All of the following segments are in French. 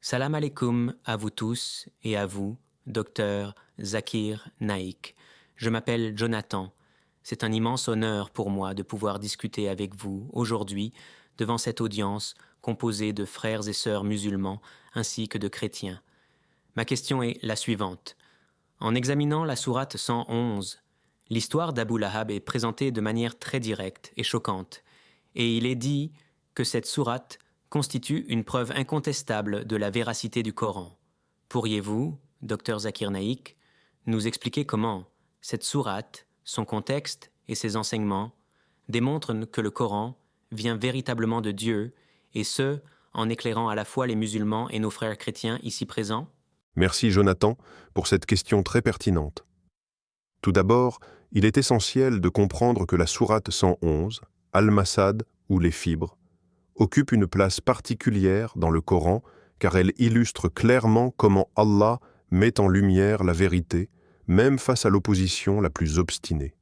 Salam alaikum à vous tous et à vous, docteur Zakir Naik. Je m'appelle Jonathan. C'est un immense honneur pour moi de pouvoir discuter avec vous aujourd'hui devant cette audience composée de frères et sœurs musulmans ainsi que de chrétiens. Ma question est la suivante. En examinant la sourate 111, l'histoire d'Abu Lahab est présentée de manière très directe et choquante, et il est dit que cette sourate constitue une preuve incontestable de la véracité du Coran. Pourriez-vous, docteur Zakir Naik, nous expliquer comment cette sourate, son contexte et ses enseignements démontrent que le Coran vient véritablement de Dieu, et ce, en éclairant à la fois les musulmans et nos frères chrétiens ici présents? Merci Jonathan pour cette question très pertinente. Tout d'abord, il est essentiel de comprendre que la sourate 111, Al-Masad ou les fibres, occupe une place particulière dans le Coran car elle illustre clairement comment Allah met en lumière la vérité, même face à l'opposition la plus obstinée.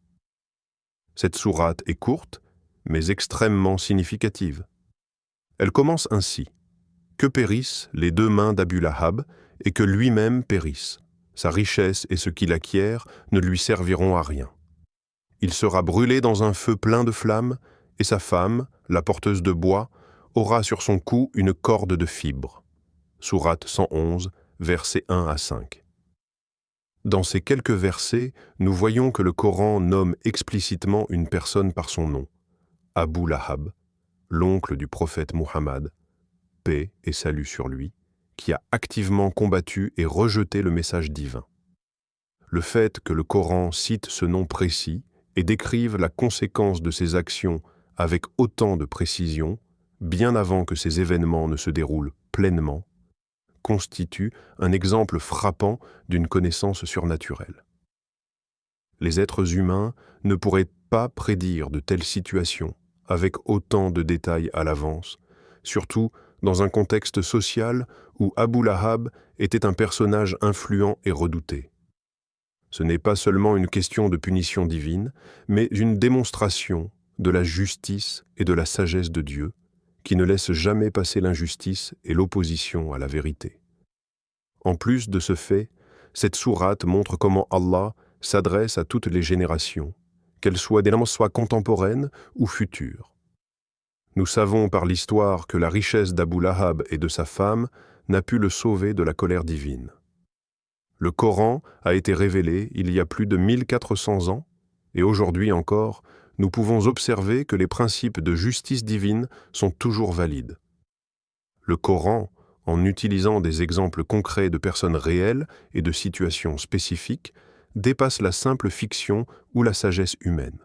Cette sourate est courte, mais extrêmement significative. Elle commence ainsi. Que périssent les deux mains d'Abu Lahab et que lui-même périsse. Sa richesse et ce qu'il acquiert ne lui serviront à rien. Il sera brûlé dans un feu plein de flammes, et sa femme, la porteuse de bois, aura sur son cou une corde de fibres. Sourate 111, versets 1 à 5. Dans ces quelques versets, nous voyons que le Coran nomme explicitement une personne par son nom, Abu Lahab, l'oncle du prophète Muhammad, paix et salut sur lui, qui a activement combattu et rejeté le message divin. Le fait que le Coran cite ce nom précis et décrive la conséquence de ses actions avec autant de précision, bien avant que ces événements ne se déroulent pleinement, constitue un exemple frappant d'une connaissance surnaturelle. Les êtres humains ne pourraient pas prédire de telles situations avec autant de détails à l'avance, surtout dans un contexte social où Abu Lahab était un personnage influent et redouté. Ce n'est pas seulement une question de punition divine, mais une démonstration de la justice et de la sagesse de Dieu, qui ne laisse jamais passer l'injustice et l'opposition à la vérité. En plus de ce fait, cette sourate montre comment Allah s'adresse à toutes les générations, qu'elles soient contemporaines ou futures. Nous savons par l'histoire que la richesse d'Abu Lahab et de sa femme n'a pu le sauver de la colère divine. Le Coran a été révélé il y a plus de 1400 ans, et aujourd'hui encore, nous pouvons observer que les principes de justice divine sont toujours valides. Le Coran, en utilisant des exemples concrets de personnes réelles et de situations spécifiques, dépasse la simple fiction ou la sagesse humaine.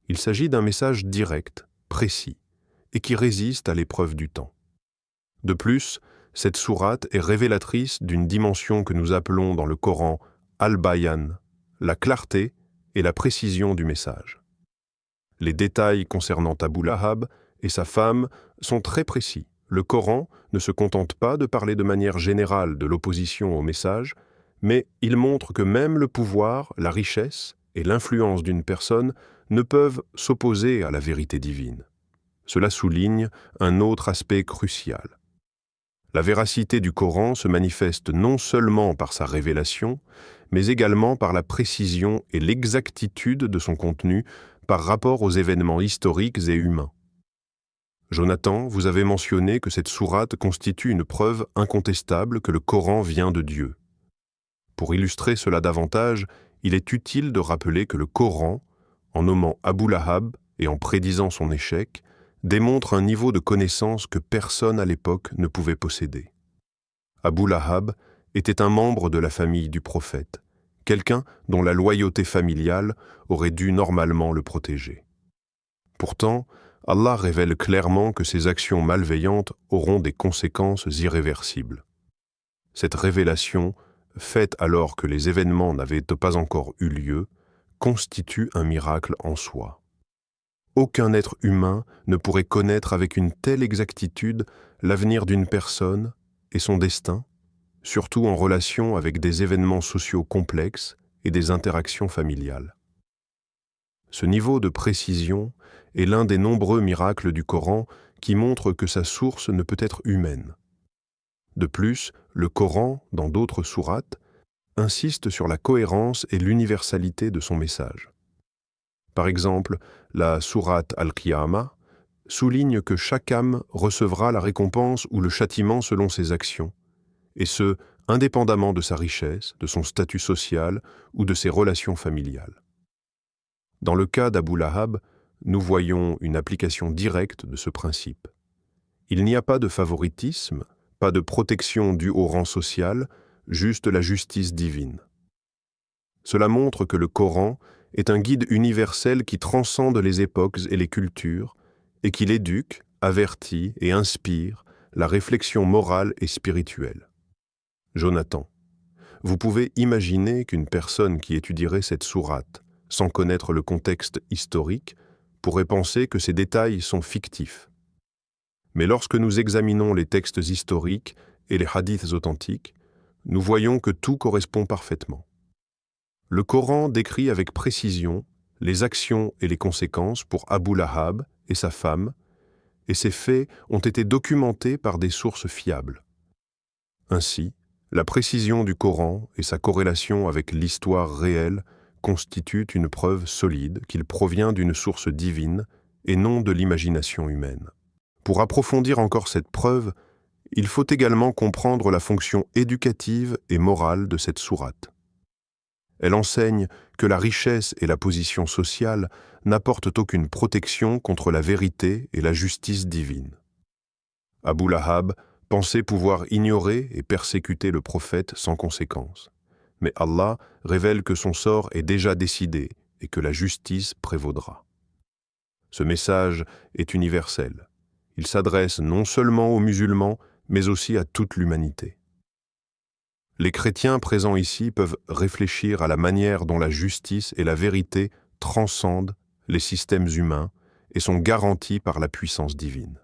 Il s'agit d'un message direct, précis, et qui résiste à l'épreuve du temps. De plus, cette sourate est révélatrice d'une dimension que nous appelons dans le Coran al-Bayan, la clarté et la précision du message. Les détails concernant Abu Lahab et sa femme sont très précis. Le Coran ne se contente pas de parler de manière générale de l'opposition au message, mais il montre que même le pouvoir, la richesse et l'influence d'une personne ne peuvent s'opposer à la vérité divine. Cela souligne un autre aspect crucial. La véracité du Coran se manifeste non seulement par sa révélation, mais également par la précision et l'exactitude de son contenu par rapport aux événements historiques et humains. Jonathan, vous avez mentionné que cette sourate constitue une preuve incontestable que le Coran vient de Dieu. Pour illustrer cela davantage, il est utile de rappeler que le Coran, en nommant Abu Lahab et en prédisant son échec, démontre un niveau de connaissance que personne à l'époque ne pouvait posséder. Abu Lahab était un membre de la famille du prophète, quelqu'un dont la loyauté familiale aurait dû normalement le protéger. Pourtant, Allah révèle clairement que ses actions malveillantes auront des conséquences irréversibles. Cette révélation, faite alors que les événements n'avaient pas encore eu lieu, constitue un miracle en soi. Aucun être humain ne pourrait connaître avec une telle exactitude l'avenir d'une personne et son destin, surtout en relation avec des événements sociaux complexes et des interactions familiales. Ce niveau de précision est l'un des nombreux miracles du Coran qui montrent que sa source ne peut être humaine. De plus, le Coran, dans d'autres sourates, insiste sur la cohérence et l'universalité de son message. Par exemple, la sourate Al-Qiyamah souligne que chaque âme recevra la récompense ou le châtiment selon ses actions, et ce, indépendamment de sa richesse, de son statut social ou de ses relations familiales. Dans le cas d'Abu Lahab, nous voyons une application directe de ce principe. Il n'y a pas de favoritisme, pas de protection due au rang social, juste la justice divine. Cela montre que le Coran est un guide universel qui transcende les époques et les cultures, et qu'il éduque, avertit et inspire la réflexion morale et spirituelle. Jonathan, vous pouvez imaginer qu'une personne qui étudierait cette sourate sans connaître le contexte historique pourrait penser que ces détails sont fictifs. Mais lorsque nous examinons les textes historiques et les hadiths authentiques, nous voyons que tout correspond parfaitement. Le Coran décrit avec précision les actions et les conséquences pour Abu Lahab et sa femme, et ces faits ont été documentés par des sources fiables. Ainsi, la précision du Coran et sa corrélation avec l'histoire réelle constituent une preuve solide qu'il provient d'une source divine et non de l'imagination humaine. Pour approfondir encore cette preuve, il faut également comprendre la fonction éducative et morale de cette sourate. Elle enseigne que la richesse et la position sociale n'apportent aucune protection contre la vérité et la justice divine. Abu Lahab pensait pouvoir ignorer et persécuter le prophète sans conséquence. Mais Allah révèle que son sort est déjà décidé et que la justice prévaudra. Ce message est universel. Il s'adresse non seulement aux musulmans, mais aussi à toute l'humanité. Les chrétiens présents ici peuvent réfléchir à la manière dont la justice et la vérité transcendent les systèmes humains et sont garanties par la puissance divine.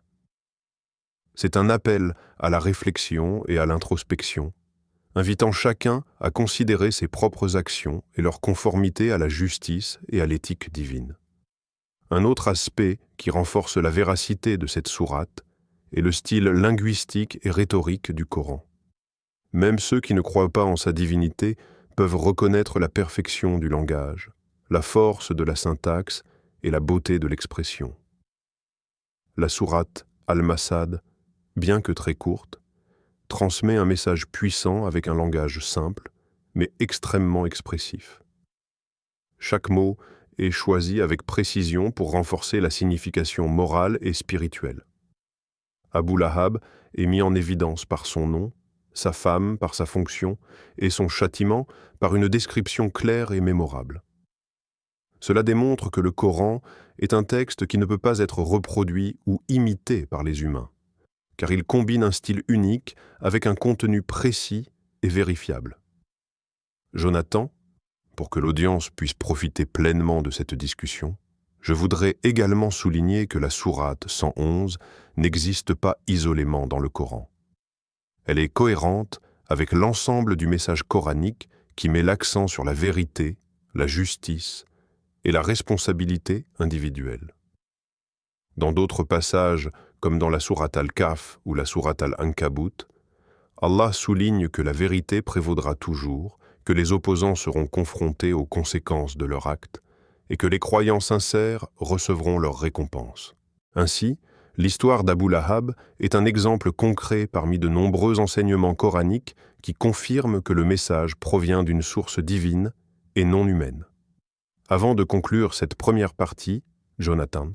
C'est un appel à la réflexion et à l'introspection, invitant chacun à considérer ses propres actions et leur conformité à la justice et à l'éthique divine. Un autre aspect qui renforce la véracité de cette sourate est le style linguistique et rhétorique du Coran. Même ceux qui ne croient pas en sa divinité peuvent reconnaître la perfection du langage, la force de la syntaxe et la beauté de l'expression. La sourate Al-Masad, bien que très courte, transmet un message puissant avec un langage simple, mais extrêmement expressif. Chaque mot est choisi avec précision pour renforcer la signification morale et spirituelle. Abu Lahab est mis en évidence par son nom, sa femme par sa fonction et son châtiment par une description claire et mémorable. Cela démontre que le Coran est un texte qui ne peut pas être reproduit ou imité par les humains, car il combine un style unique avec un contenu précis et vérifiable. Jonathan, pour que l'audience puisse profiter pleinement de cette discussion, je voudrais également souligner que la sourate 111 n'existe pas isolément dans le Coran. Elle est cohérente avec l'ensemble du message coranique qui met l'accent sur la vérité, la justice et la responsabilité individuelle. Dans d'autres passages, comme dans la sourate Al-Kahf ou la sourate Al-Ankabut, Allah souligne que la vérité prévaudra toujours, que les opposants seront confrontés aux conséquences de leur acte et que les croyants sincères recevront leur récompense. Ainsi, l'histoire d'Abu Lahab est un exemple concret parmi de nombreux enseignements coraniques qui confirment que le message provient d'une source divine et non humaine. Avant de conclure cette première partie, Jonathan,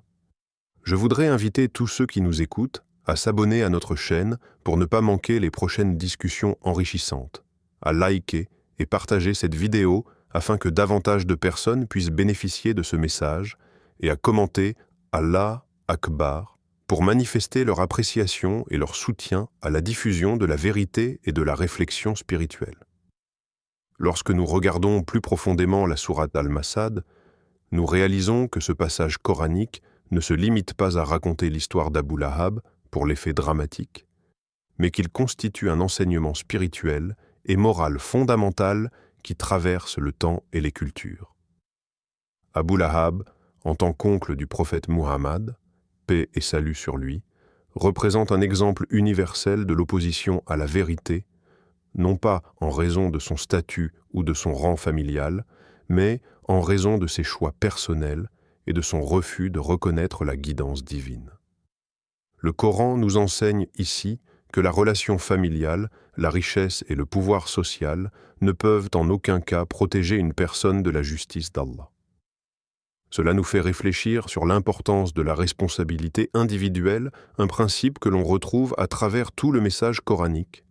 je voudrais inviter tous ceux qui nous écoutent à s'abonner à notre chaîne pour ne pas manquer les prochaines discussions enrichissantes, à liker et partager cette vidéo afin que davantage de personnes puissent bénéficier de ce message et à commenter Allah Akbar pour manifester leur appréciation et leur soutien à la diffusion de la vérité et de la réflexion spirituelle. Lorsque nous regardons plus profondément la sourate Al-Masad, nous réalisons que ce passage coranique ne se limite pas à raconter l'histoire d'Abu Lahab pour l'effet dramatique, mais qu'il constitue un enseignement spirituel et moral fondamental qui traverse le temps et les cultures. Abu Lahab, en tant qu'oncle du prophète Muhammad, paix et salut sur lui, représente un exemple universel de l'opposition à la vérité, non pas en raison de son statut ou de son rang familial, mais en raison de ses choix personnels et de son refus de reconnaître la guidance divine. Le Coran nous enseigne ici que la relation familiale, la richesse et le pouvoir social ne peuvent en aucun cas protéger une personne de la justice d'Allah. Cela nous fait réfléchir sur l'importance de la responsabilité individuelle, un principe que l'on retrouve à travers tout le message coranique.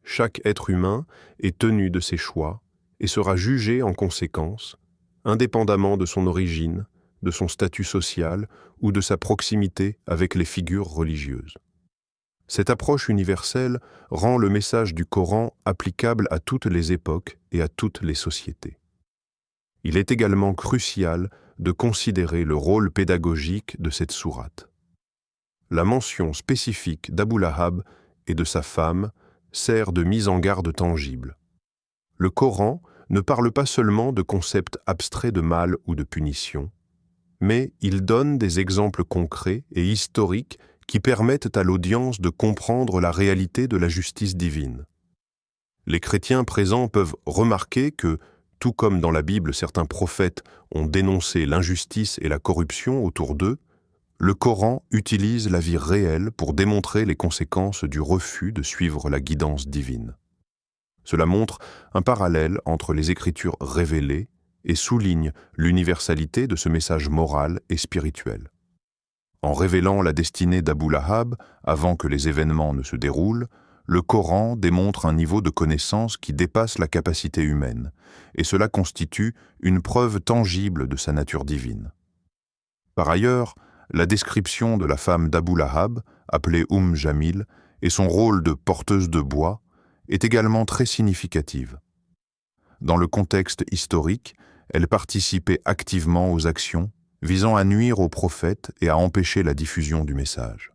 Chaque être humain est tenu de ses choix et sera jugé en conséquence, indépendamment de son origine, de son statut social ou de sa proximité avec les figures religieuses. Cette approche universelle rend le message du Coran applicable à toutes les époques et à toutes les sociétés. Il est également crucial de considérer le rôle pédagogique de cette sourate. La mention spécifique d'Abu Lahab et de sa femme sert de mise en garde tangible. Le Coran ne parle pas seulement de concepts abstraits de mal ou de punition, mais il donne des exemples concrets et historiques qui permettent à l'audience de comprendre la réalité de la justice divine. Les chrétiens présents peuvent remarquer que, tout comme dans la Bible certains prophètes ont dénoncé l'injustice et la corruption autour d'eux, le Coran utilise la vie réelle pour démontrer les conséquences du refus de suivre la guidance divine. Cela montre un parallèle entre les Écritures révélées et souligne l'universalité de ce message moral et spirituel. En révélant la destinée d'Abu Lahab avant que les événements ne se déroulent, le Coran démontre un niveau de connaissance qui dépasse la capacité humaine, et cela constitue une preuve tangible de sa nature divine. Par ailleurs, la description de la femme d'Abu Lahab, appelée Jamil, et son rôle de porteuse de bois, est également très significative. Dans le contexte historique, elle participait activement aux actions visant à nuire aux prophètes et à empêcher la diffusion du message.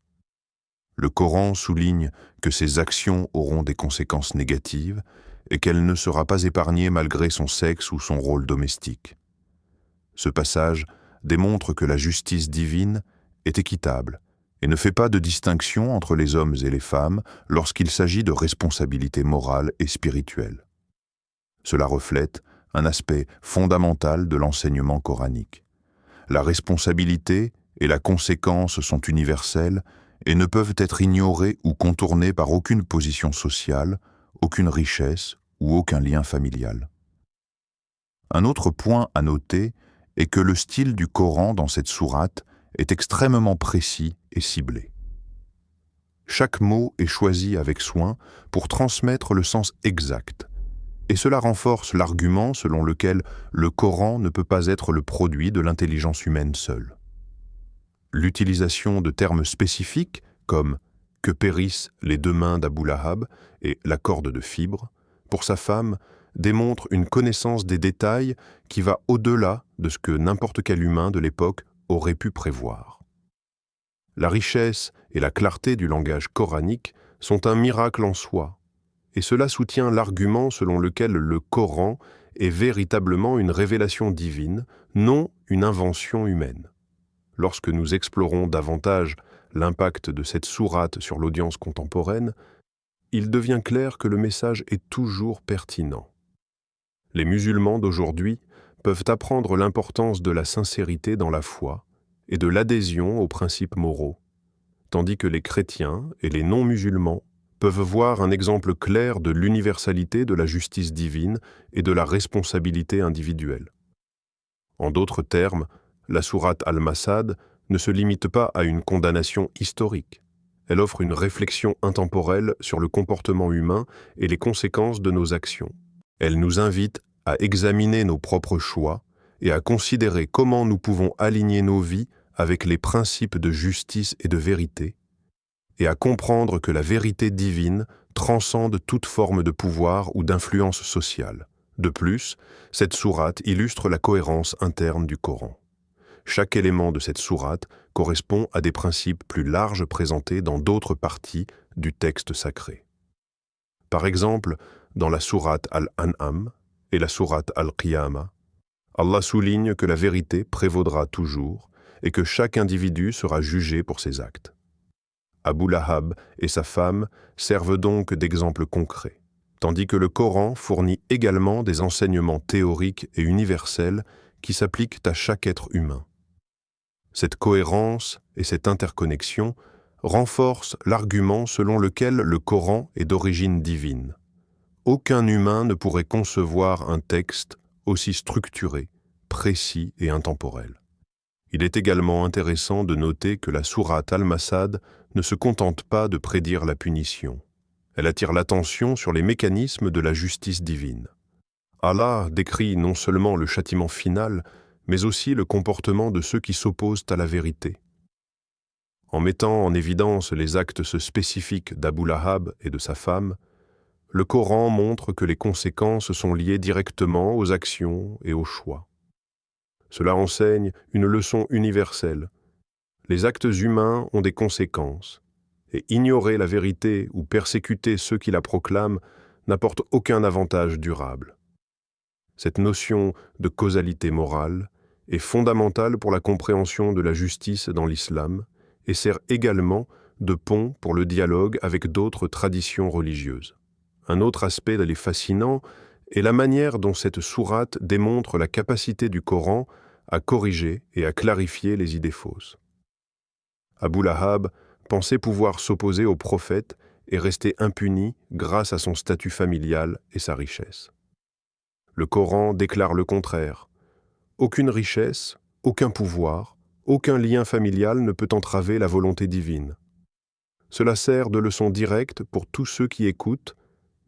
Le Coran souligne que ces actions auront des conséquences négatives et qu'elle ne sera pas épargnée malgré son sexe ou son rôle domestique. Ce passage démontre que la justice divine est équitable et ne fait pas de distinction entre les hommes et les femmes lorsqu'il s'agit de responsabilités morales et spirituelles. Cela reflète un aspect fondamental de l'enseignement coranique. La responsabilité et la conséquence sont universelles et ne peuvent être ignorées ou contournées par aucune position sociale, aucune richesse ou aucun lien familial. Un autre point à noter est que le style du Coran dans cette sourate est extrêmement précis et ciblé. Chaque mot est choisi avec soin pour transmettre le sens exact, et cela renforce l'argument selon lequel le Coran ne peut pas être le produit de l'intelligence humaine seule. L'utilisation de termes spécifiques comme « que périssent les deux mains d'Abu Lahab » et « la corde de fibre » pour sa femme démontre une connaissance des détails qui va au-delà de ce que n'importe quel humain de l'époque aurait pu prévoir. La richesse et la clarté du langage coranique sont un miracle en soi, et cela soutient l'argument selon lequel le Coran est véritablement une révélation divine, non une invention humaine. Lorsque nous explorons davantage l'impact de cette sourate sur l'audience contemporaine, il devient clair que le message est toujours pertinent. Les musulmans d'aujourd'hui peuvent apprendre l'importance de la sincérité dans la foi et de l'adhésion aux principes moraux, tandis que les chrétiens et les non-musulmans peuvent voir un exemple clair de l'universalité de la justice divine et de la responsabilité individuelle. En d'autres termes, la sourate Al-Masad ne se limite pas à une condamnation historique. Elle offre une réflexion intemporelle sur le comportement humain et les conséquences de nos actions. Elle nous invite à examiner nos propres choix et à considérer comment nous pouvons aligner nos vies avec les principes de justice et de vérité, et à comprendre que la vérité divine transcende toute forme de pouvoir ou d'influence sociale. De plus, cette sourate illustre la cohérence interne du Coran. Chaque élément de cette sourate correspond à des principes plus larges présentés dans d'autres parties du texte sacré. Par exemple, dans la sourate Al-An'am et la sourate Al-Qiyamah, Allah souligne que la vérité prévaudra toujours et que chaque individu sera jugé pour ses actes. Abu Lahab et sa femme servent donc d'exemples concrets, tandis que le Coran fournit également des enseignements théoriques et universels qui s'appliquent à chaque être humain. Cette cohérence et cette interconnexion renforcent l'argument selon lequel le Coran est d'origine divine. Aucun humain ne pourrait concevoir un texte aussi structuré, précis et intemporel. Il est également intéressant de noter que la sourate Al-Masad ne se contente pas de prédire la punition. Elle attire l'attention sur les mécanismes de la justice divine. Allah décrit non seulement le châtiment final, mais aussi le comportement de ceux qui s'opposent à la vérité. En mettant en évidence les actes spécifiques d'Abu Lahab et de sa femme, le Coran montre que les conséquences sont liées directement aux actions et aux choix. Cela enseigne une leçon universelle. Les actes humains ont des conséquences, et ignorer la vérité ou persécuter ceux qui la proclament n'apporte aucun avantage durable. Cette notion de causalité morale est fondamentale pour la compréhension de la justice dans l'islam et sert également de pont pour le dialogue avec d'autres traditions religieuses. Un autre aspect fascinant est la manière dont cette sourate démontre la capacité du Coran à corriger et à clarifier les idées fausses. Abu Lahab pensait pouvoir s'opposer au prophète et rester impuni grâce à son statut familial et sa richesse. Le Coran déclare le contraire. Aucune richesse, aucun pouvoir, aucun lien familial ne peut entraver la volonté divine. Cela sert de leçon directe pour tous ceux qui écoutent,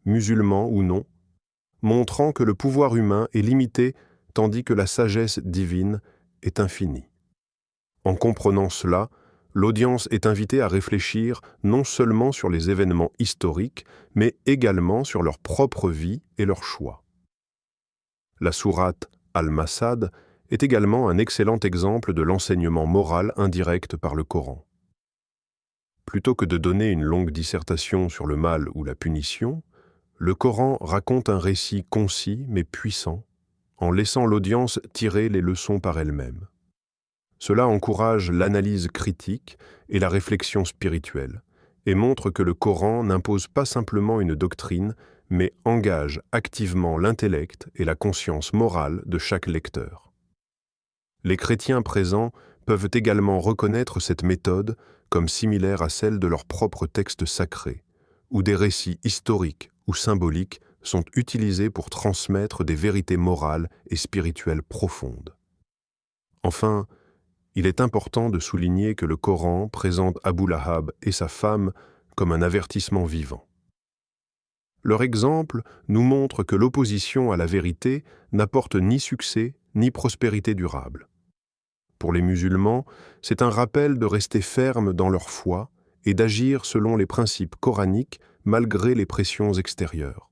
musulmans ou non, montrant que le pouvoir humain est limité tandis que la sagesse divine est infinie. En comprenant cela, l'audience est invitée à réfléchir non seulement sur les événements historiques, mais également sur leur propre vie et leurs choix. La sourate Al-Masad est également un excellent exemple de l'enseignement moral indirect par le Coran. Plutôt que de donner une longue dissertation sur le mal ou la punition, le Coran raconte un récit concis mais puissant, en laissant l'audience tirer les leçons par elle-même. Cela encourage l'analyse critique et la réflexion spirituelle, et montre que le Coran n'impose pas simplement une doctrine, mais engage activement l'intellect et la conscience morale de chaque lecteur. Les chrétiens présents peuvent également reconnaître cette méthode comme similaire à celle de leurs propres textes sacrés, où des récits historiques ou symboliques sont utilisés pour transmettre des vérités morales et spirituelles profondes. Enfin, il est important de souligner que le Coran présente Abu Lahab et sa femme comme un avertissement vivant. Leur exemple nous montre que l'opposition à la vérité n'apporte ni succès ni prospérité durable. Pour les musulmans, c'est un rappel de rester fermes dans leur foi et d'agir selon les principes coraniques malgré les pressions extérieures.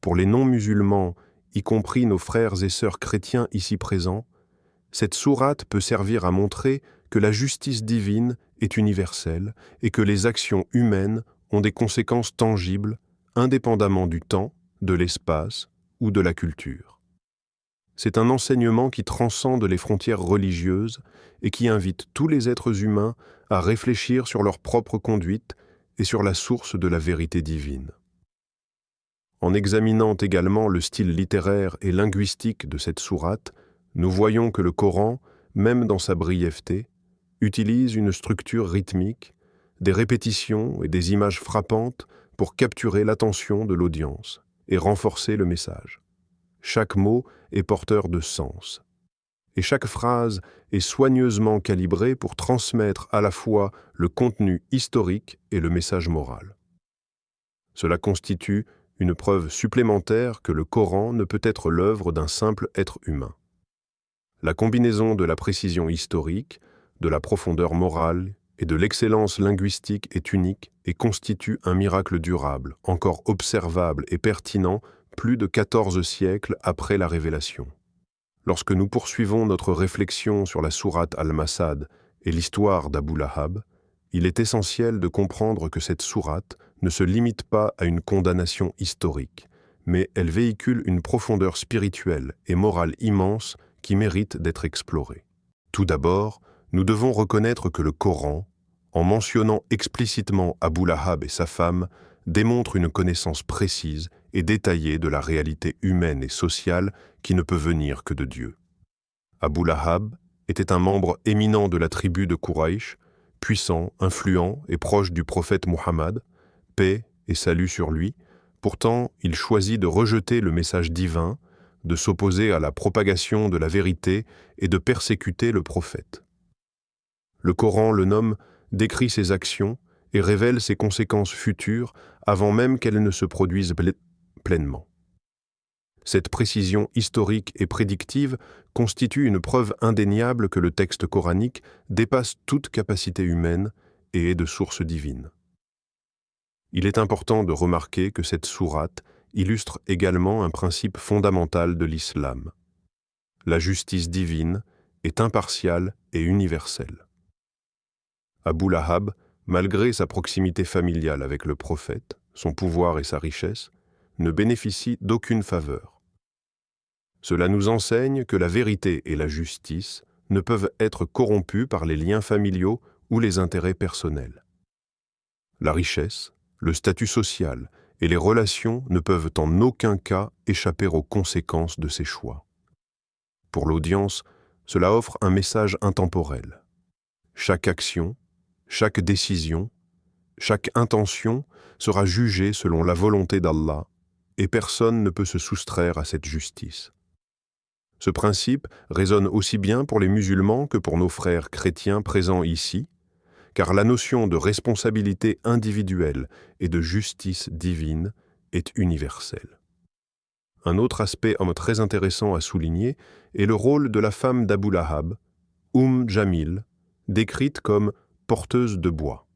Pour les non-musulmans, y compris nos frères et sœurs chrétiens ici présents, cette sourate peut servir à montrer que la justice divine est universelle et que les actions humaines ont des conséquences tangibles, indépendamment du temps, de l'espace ou de la culture. C'est un enseignement qui transcende les frontières religieuses et qui invite tous les êtres humains à réfléchir sur leur propre conduite et sur la source de la vérité divine. En examinant également le style littéraire et linguistique de cette sourate, nous voyons que le Coran, même dans sa brièveté, utilise une structure rythmique, des répétitions et des images frappantes pour capturer l'attention de l'audience et renforcer le message. Chaque mot est porteur de sens, et chaque phrase est soigneusement calibrée pour transmettre à la fois le contenu historique et le message moral. Cela constitue une preuve supplémentaire que le Coran ne peut être l'œuvre d'un simple être humain. La combinaison de la précision historique, de la profondeur morale et de l'excellence linguistique est unique et constitue un miracle durable, encore observable et pertinent plus de 14 siècles après la révélation. Lorsque nous poursuivons notre réflexion sur la sourate Al-Masad et l'histoire d'Abu Lahab, il est essentiel de comprendre que cette sourate ne se limite pas à une condamnation historique, mais elle véhicule une profondeur spirituelle et morale immense qui mérite d'être explorée. Tout d'abord, nous devons reconnaître que le Coran, en mentionnant explicitement Abu Lahab et sa femme, démontre une connaissance précise et détaillée de la réalité humaine et sociale qui ne peut venir que de Dieu. Abu Lahab était un membre éminent de la tribu de Quraysh, puissant, influent et proche du prophète Muhammad, paix et salut sur lui. Pourtant, il choisit de rejeter le message divin, de s'opposer à la propagation de la vérité et de persécuter le prophète. Le Coran le nomme, décrit ses actions et révèle ses conséquences futures avant même qu'elles ne se produisent pleinement. Cette précision historique et prédictive constitue une preuve indéniable que le texte coranique dépasse toute capacité humaine et est de source divine. Il est important de remarquer que cette sourate illustre également un principe fondamental de l'islam. La justice divine est impartiale et universelle. Abu Lahab, malgré sa proximité familiale avec le prophète, son pouvoir et sa richesse, ne bénéficie d'aucune faveur. Cela nous enseigne que la vérité et la justice ne peuvent être corrompues par les liens familiaux ou les intérêts personnels. La richesse, le statut social et les relations ne peuvent en aucun cas échapper aux conséquences de ces choix. Pour l'audience, cela offre un message intemporel. Chaque action, chaque décision, chaque intention sera jugée selon la volonté d'Allah et personne ne peut se soustraire à cette justice. Ce principe résonne aussi bien pour les musulmans que pour nos frères chrétiens présents ici, car la notion de responsabilité individuelle et de justice divine est universelle. Un autre aspect très intéressant à souligner est le rôle de la femme d'Abu Lahab, Jamil, décrite comme porteuse de bois.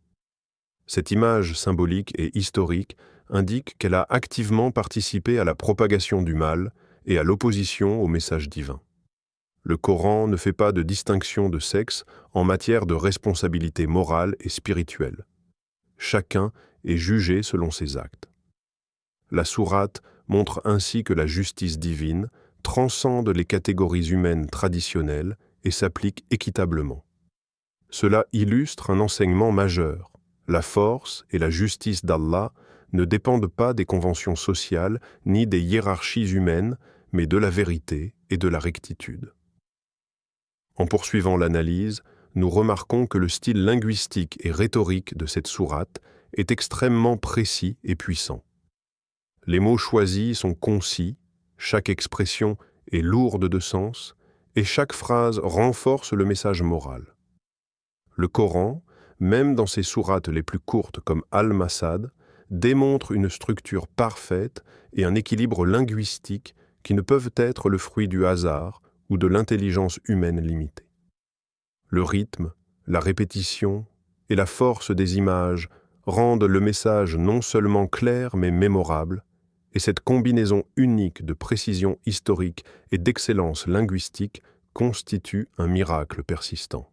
Cette image symbolique et historique indique qu'elle a activement participé à la propagation du mal et à l'opposition au message divin. Le Coran ne fait pas de distinction de sexe en matière de responsabilité morale et spirituelle. Chacun est jugé selon ses actes. La sourate montre ainsi que la justice divine transcende les catégories humaines traditionnelles et s'applique équitablement. Cela illustre un enseignement majeur. La force et la justice d'Allah ne dépendent pas des conventions sociales ni des hiérarchies humaines, mais de la vérité et de la rectitude. En poursuivant l'analyse, nous remarquons que le style linguistique et rhétorique de cette sourate est extrêmement précis et puissant. Les mots choisis sont concis, chaque expression est lourde de sens, et chaque phrase renforce le message moral. Le Coran, même dans ses sourates les plus courtes comme Al-Masad, démontre une structure parfaite et un équilibre linguistique qui ne peuvent être le fruit du hasard ou de l'intelligence humaine limitée. Le rythme, la répétition et la force des images rendent le message non seulement clair mais mémorable, et cette combinaison unique de précision historique et d'excellence linguistique constitue un miracle persistant.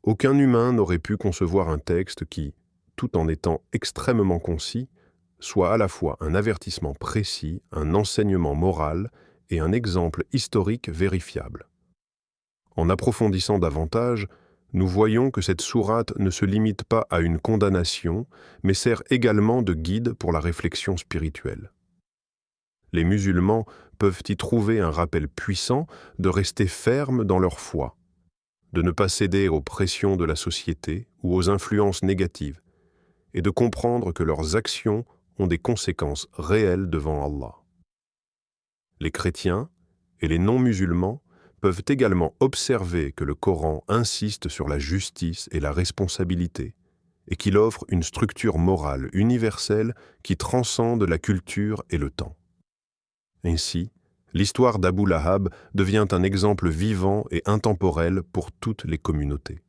Aucun humain n'aurait pu concevoir un texte qui, tout en étant extrêmement concis, soit à la fois un avertissement précis, un enseignement moral et un exemple historique vérifiable. En approfondissant davantage, nous voyons que cette sourate ne se limite pas à une condamnation, mais sert également de guide pour la réflexion spirituelle. Les musulmans peuvent y trouver un rappel puissant de rester fermes dans leur foi, de ne pas céder aux pressions de la société ou aux influences négatives, et de comprendre que leurs actions ont des conséquences réelles devant Allah. Les chrétiens et les non-musulmans peuvent également observer que le Coran insiste sur la justice et la responsabilité, et qu'il offre une structure morale universelle qui transcende la culture et le temps. Ainsi, l'histoire d'Abu Lahab devient un exemple vivant et intemporel pour toutes les communautés.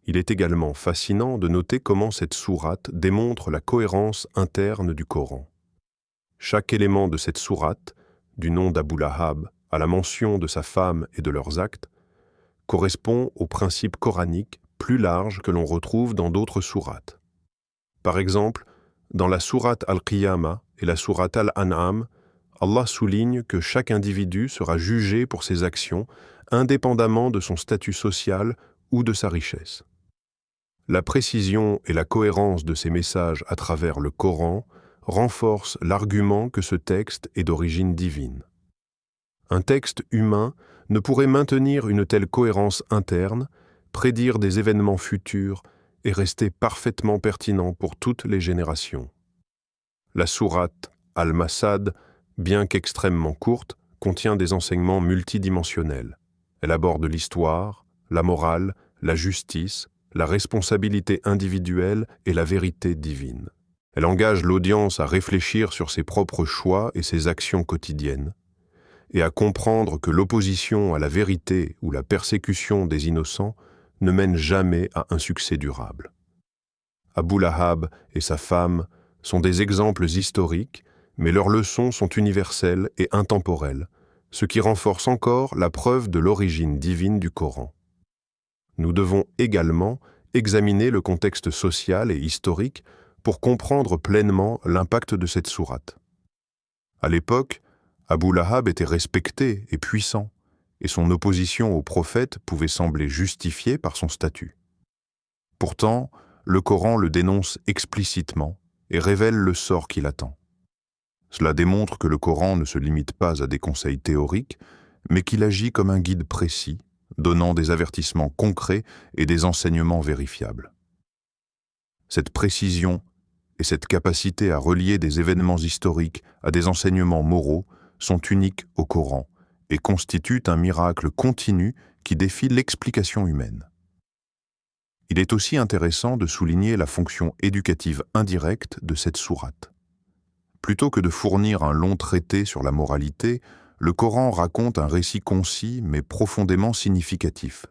Il est également fascinant de noter comment cette sourate démontre la cohérence interne du Coran. Chaque élément de cette sourate, du nom d'Abu Lahab à la mention de sa femme et de leurs actes, correspond aux principes coraniques plus larges que l'on retrouve dans d'autres sourates. Par exemple, dans la sourate Al-Qiyamah et la sourate Al-An'am, Allah souligne que chaque individu sera jugé pour ses actions indépendamment de son statut social ou de sa richesse. La précision et la cohérence de ces messages à travers le Coran renforcent l'argument que ce texte est d'origine divine. Un texte humain ne pourrait maintenir une telle cohérence interne, prédire des événements futurs et rester parfaitement pertinent pour toutes les générations. La sourate Al-Masad, bien qu'extrêmement courte, contient des enseignements multidimensionnels. Elle aborde l'histoire, la morale, la justice, la responsabilité individuelle et la vérité divine. Elle engage l'audience à réfléchir sur ses propres choix et ses actions quotidiennes, et à comprendre que l'opposition à la vérité ou la persécution des innocents ne mène jamais à un succès durable. Abu Lahab et sa femme sont des exemples historiques, mais leurs leçons sont universelles et intemporelles, ce qui renforce encore la preuve de l'origine divine du Coran. Nous devons également examiner le contexte social et historique pour comprendre pleinement l'impact de cette sourate. À l'époque, Abu Lahab était respecté et puissant, et son opposition au prophète pouvait sembler justifiée par son statut. Pourtant, le Coran le dénonce explicitement et révèle le sort qui l'attend. Cela démontre que le Coran ne se limite pas à des conseils théoriques, mais qu'il agit comme un guide précis, donnant des avertissements concrets et des enseignements vérifiables. Cette précision et cette capacité à relier des événements historiques à des enseignements moraux sont uniques au Coran et constituent un miracle continu qui défie l'explication humaine. Il est aussi intéressant de souligner la fonction éducative indirecte de cette sourate. Plutôt que de fournir un long traité sur la moralité, le Coran raconte un récit concis mais profondément significatif.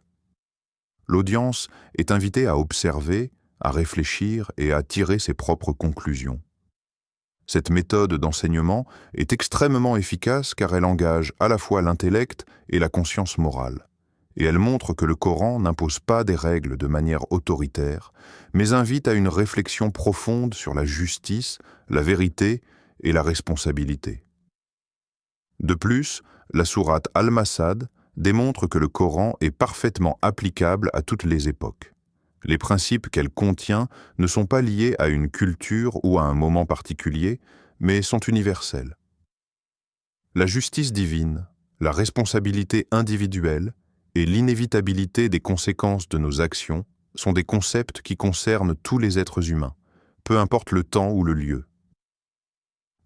L'audience est invitée à observer, à réfléchir et à tirer ses propres conclusions. Cette méthode d'enseignement est extrêmement efficace car elle engage à la fois l'intellect et la conscience morale. Et elle montre que le Coran n'impose pas des règles de manière autoritaire, mais invite à une réflexion profonde sur la justice, la vérité et la responsabilité. De plus, la sourate Al-Masad démontre que le Coran est parfaitement applicable à toutes les époques. Les principes qu'elle contient ne sont pas liés à une culture ou à un moment particulier, mais sont universels. La justice divine, la responsabilité individuelle et l'inévitabilité des conséquences de nos actions sont des concepts qui concernent tous les êtres humains, peu importe le temps ou le lieu.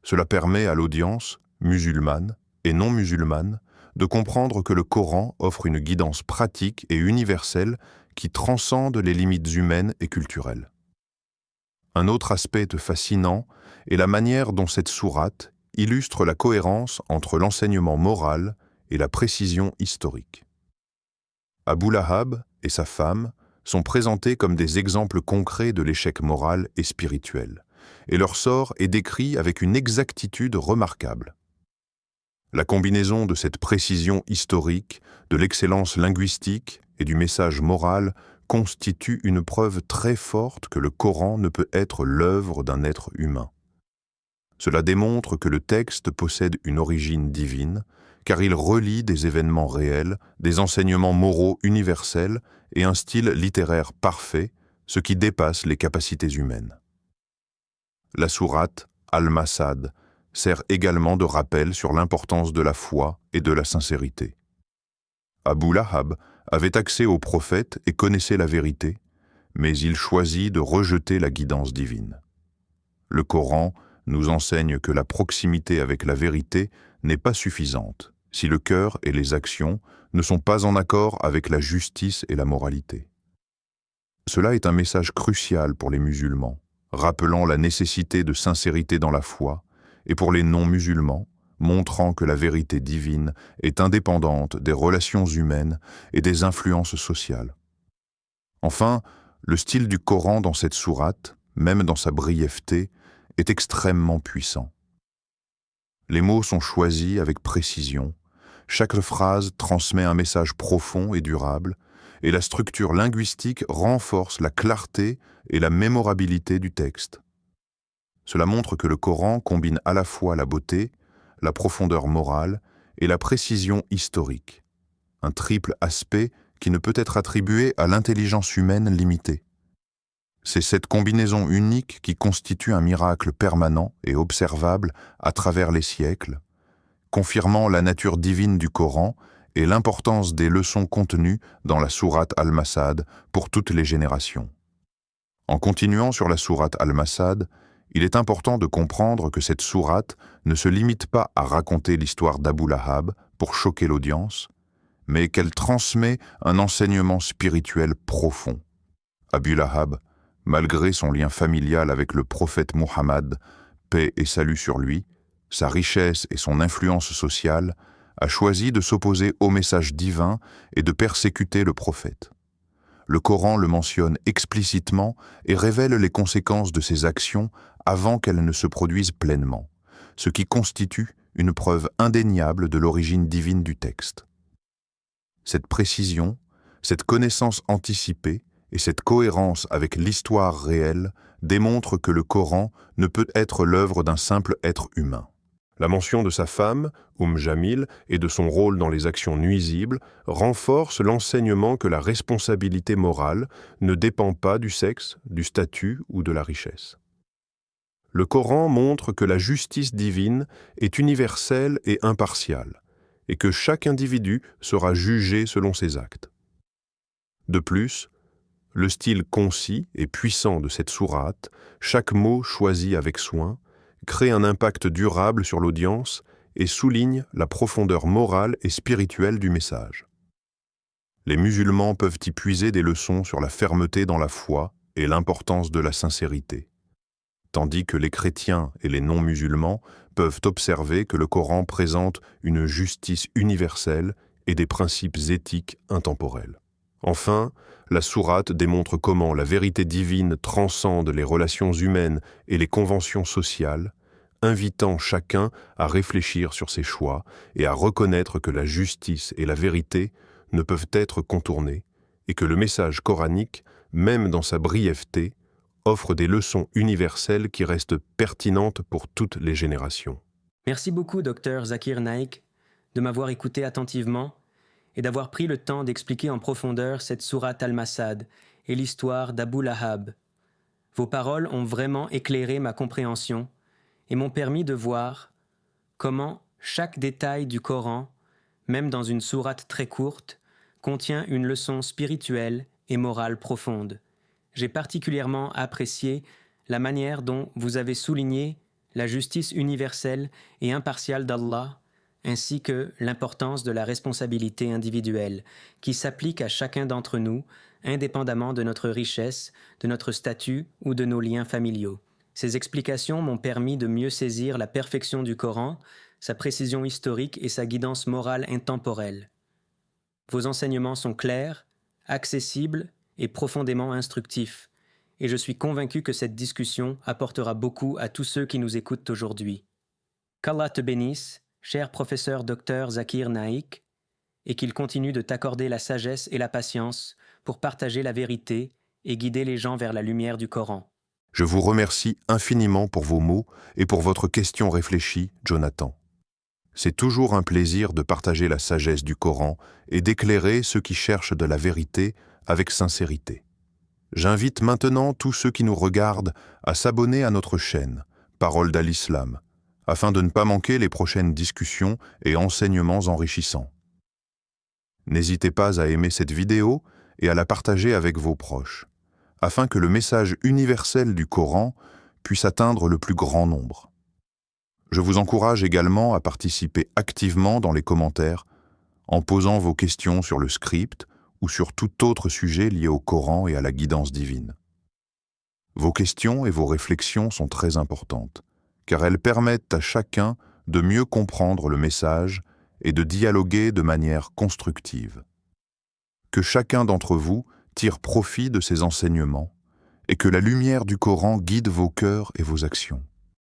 Cela permet à l'audience, musulmane et non musulmane, de comprendre que le Coran offre une guidance pratique et universelle qui transcende les limites humaines et culturelles. Un autre aspect fascinant est la manière dont cette sourate illustre la cohérence entre l'enseignement moral et la précision historique. Abu Lahab et sa femme sont présentés comme des exemples concrets de l'échec moral et spirituel, et leur sort est décrit avec une exactitude remarquable. La combinaison de cette précision historique, de l'excellence linguistique et du message moral constitue une preuve très forte que le Coran ne peut être l'œuvre d'un être humain. Cela démontre que le texte possède une origine divine, car il relie des événements réels, des enseignements moraux universels et un style littéraire parfait, ce qui dépasse les capacités humaines. La sourate Al-Masad sert également de rappel sur l'importance de la foi et de la sincérité. Abu Lahab avait accès au prophète et connaissait la vérité, mais il choisit de rejeter la guidance divine. Le Coran nous enseigne que la proximité avec la vérité n'est pas suffisante si le cœur et les actions ne sont pas en accord avec la justice et la moralité. Cela est un message crucial pour les musulmans, rappelant la nécessité de sincérité dans la foi, et pour les non-musulmans, montrant que la vérité divine est indépendante des relations humaines et des influences sociales. Enfin, le style du Coran dans cette sourate, même dans sa brièveté, est extrêmement puissant. Les mots sont choisis avec précision, chaque phrase transmet un message profond et durable, et la structure linguistique renforce la clarté et la mémorabilité du texte. Cela montre que le Coran combine à la fois la beauté, la profondeur morale et la précision historique, un triple aspect qui ne peut être attribué à l'intelligence humaine limitée. C'est cette combinaison unique qui constitue un miracle permanent et observable à travers les siècles, confirmant la nature divine du Coran et l'importance des leçons contenues dans la sourate Al-Masad pour toutes les générations. En continuant sur la sourate Al-Masad, il est important de comprendre que cette sourate ne se limite pas à raconter l'histoire d'Abu Lahab pour choquer l'audience, mais qu'elle transmet un enseignement spirituel profond. Abu Lahab, malgré son lien familial avec le prophète Muhammad, paix et salut sur lui, sa richesse et son influence sociale, a choisi de s'opposer au message divin et de persécuter le prophète. Le Coran le mentionne explicitement et révèle les conséquences de ses actions avant qu'elles ne se produisent pleinement, ce qui constitue une preuve indéniable de l'origine divine du texte. Cette précision, cette connaissance anticipée et cette cohérence avec l'histoire réelle démontrent que le Coran ne peut être l'œuvre d'un simple être humain. La mention de sa femme, Jamil, et de son rôle dans les actions nuisibles renforce l'enseignement que la responsabilité morale ne dépend pas du sexe, du statut ou de la richesse. Le Coran montre que la justice divine est universelle et impartiale, et que chaque individu sera jugé selon ses actes. De plus, le style concis et puissant de cette sourate, chaque mot choisi avec soin, crée un impact durable sur l'audience et souligne la profondeur morale et spirituelle du message. Les musulmans peuvent y puiser des leçons sur la fermeté dans la foi et l'importance de la sincérité, tandis que les chrétiens et les non-musulmans peuvent observer que le Coran présente une justice universelle et des principes éthiques intemporels. Enfin, la sourate démontre comment la vérité divine transcende les relations humaines et les conventions sociales, invitant chacun à réfléchir sur ses choix et à reconnaître que la justice et la vérité ne peuvent être contournées et que le message coranique, même dans sa brièveté, offre des leçons universelles qui restent pertinentes pour toutes les générations. Merci beaucoup, Dr Zakir Naik, de m'avoir écouté attentivement et d'avoir pris le temps d'expliquer en profondeur cette sourate Al-Masad et l'histoire d'Abu Lahab. Vos paroles ont vraiment éclairé ma compréhension et m'ont permis de voir comment chaque détail du Coran, même dans une sourate très courte, contient une leçon spirituelle et morale profonde. J'ai particulièrement apprécié la manière dont vous avez souligné la justice universelle et impartiale d'Allah, ainsi que l'importance de la responsabilité individuelle, qui s'applique à chacun d'entre nous, indépendamment de notre richesse, de notre statut ou de nos liens familiaux. Ces explications m'ont permis de mieux saisir la perfection du Coran, sa précision historique et sa guidance morale intemporelle. Vos enseignements sont clairs, accessibles et profondément instructifs, et je suis convaincu que cette discussion apportera beaucoup à tous ceux qui nous écoutent aujourd'hui. Qu'Allah te bénisse, cher professeur Dr Zakir Naik, et qu'il continue de t'accorder la sagesse et la patience pour partager la vérité et guider les gens vers la lumière du Coran. Je vous remercie infiniment pour vos mots et pour votre question réfléchie, Jonathan. C'est toujours un plaisir de partager la sagesse du Coran et d'éclairer ceux qui cherchent de la vérité avec sincérité. J'invite maintenant tous ceux qui nous regardent à s'abonner à notre chaîne, Parole d'Al-Islam, afin de ne pas manquer les prochaines discussions et enseignements enrichissants. N'hésitez pas à aimer cette vidéo et à la partager avec vos proches, afin que le message universel du Coran puisse atteindre le plus grand nombre. Je vous encourage également à participer activement dans les commentaires en posant vos questions sur le script ou sur tout autre sujet lié au Coran et à la guidance divine. Vos questions et vos réflexions sont très importantes, car elles permettent à chacun de mieux comprendre le message et de dialoguer de manière constructive. Que chacun d'entre vous tire profit de ces enseignements et que la lumière du Coran guide vos cœurs et vos actions.